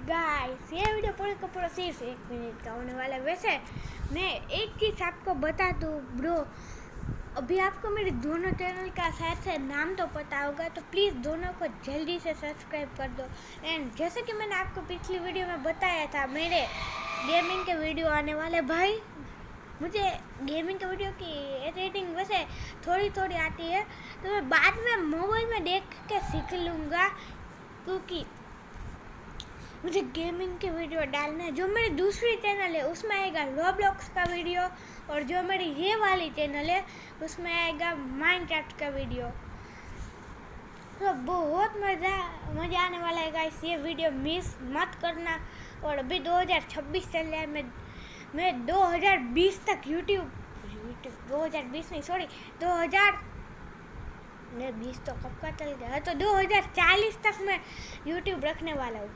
Guys ये video पूरे का पूरा सिर्फ 1 मिनट का होने वाला है। वैसे मैं एक चीज़ आपको बता दूँ ब्रो, अभी आपको मेरे दोनों चैनल का शायद से नाम तो पता होगा, तो प्लीज़ दोनों को जल्दी से सब्सक्राइब कर दो। एंड जैसे कि मैंने आपको पिछली वीडियो में बताया था, मेरे गेमिंग के वीडियो आने वाले। भाई मुझे गेमिंग के वीडियो की रेटिंग वैसे थोड़ी थोड़ी आती है, तो मैं बाद में मोबाइल में देख के सीख लूँगा, क्योंकि मुझे गेमिंग के वीडियो डालना है। जो मेरी दूसरी चैनल है उसमें आएगा रोब्लॉक्स का वीडियो, और जो मेरी ये वाली चैनल है उसमें आएगा माइनक्राफ्ट का वीडियो। तो बहुत मज़ा आने वाला है गाइस, ये वीडियो मिस मत करना। और अभी 2026 चल रहा है, मैं 2020 तक यूट्यूब 2020 नहीं सॉरी 2020 तो कब का चल गया है, तो 2040 तक मैं यूट्यूब रखने वाला हूँ।